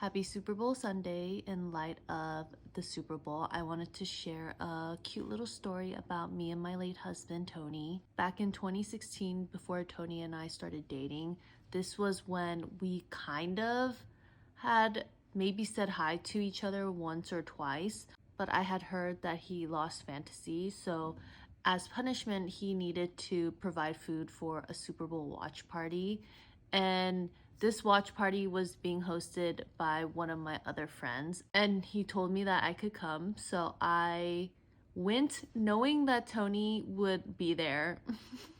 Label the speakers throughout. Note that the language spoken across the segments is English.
Speaker 1: Happy Super Bowl Sunday. In light of the Super Bowl, I wanted to share a cute little story about me and my late husband, Tony. Back in 2016, before Tony and I started dating, this was when we kind of had maybe said hi to each other once or twice, but I had heard that he lost fantasy, so as punishment, he needed to provide food for a Super Bowl watch party. And this watch party was being hosted by one of my other friends, and he told me that I could come. So I went knowing that Tony would be there.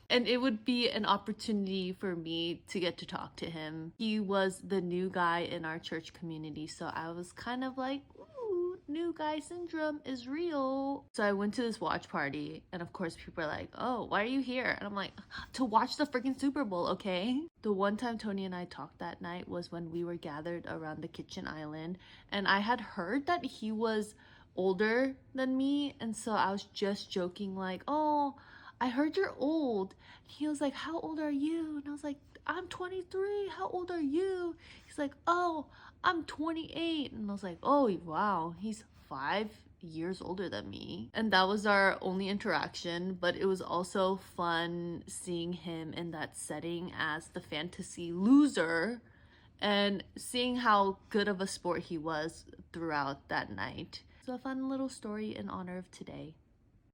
Speaker 1: And it would be an opportunity for me to get to talk to him. He was the new guy in our church community, so I was kind of like, ooh, new guy syndrome is real. So I went to this watch party, and of course people are like, oh, why are you here? And I'm like, to watch the freaking Super Bowl, okay? The one time Tony and I talked that night was when we were gathered around the kitchen island, and I had heard that he was older than me, and so I was just joking like, oh, I heard you're old. He was like, how old are you? And I was like, I'm 23. How old are you? He's like, oh, I'm 28. And I was like, oh, wow, he's 5 years older than me. And that was our only interaction, but it was also fun seeing him in that setting as the fantasy loser and seeing how good of a sport he was throughout that night. So a fun little story in honor of today.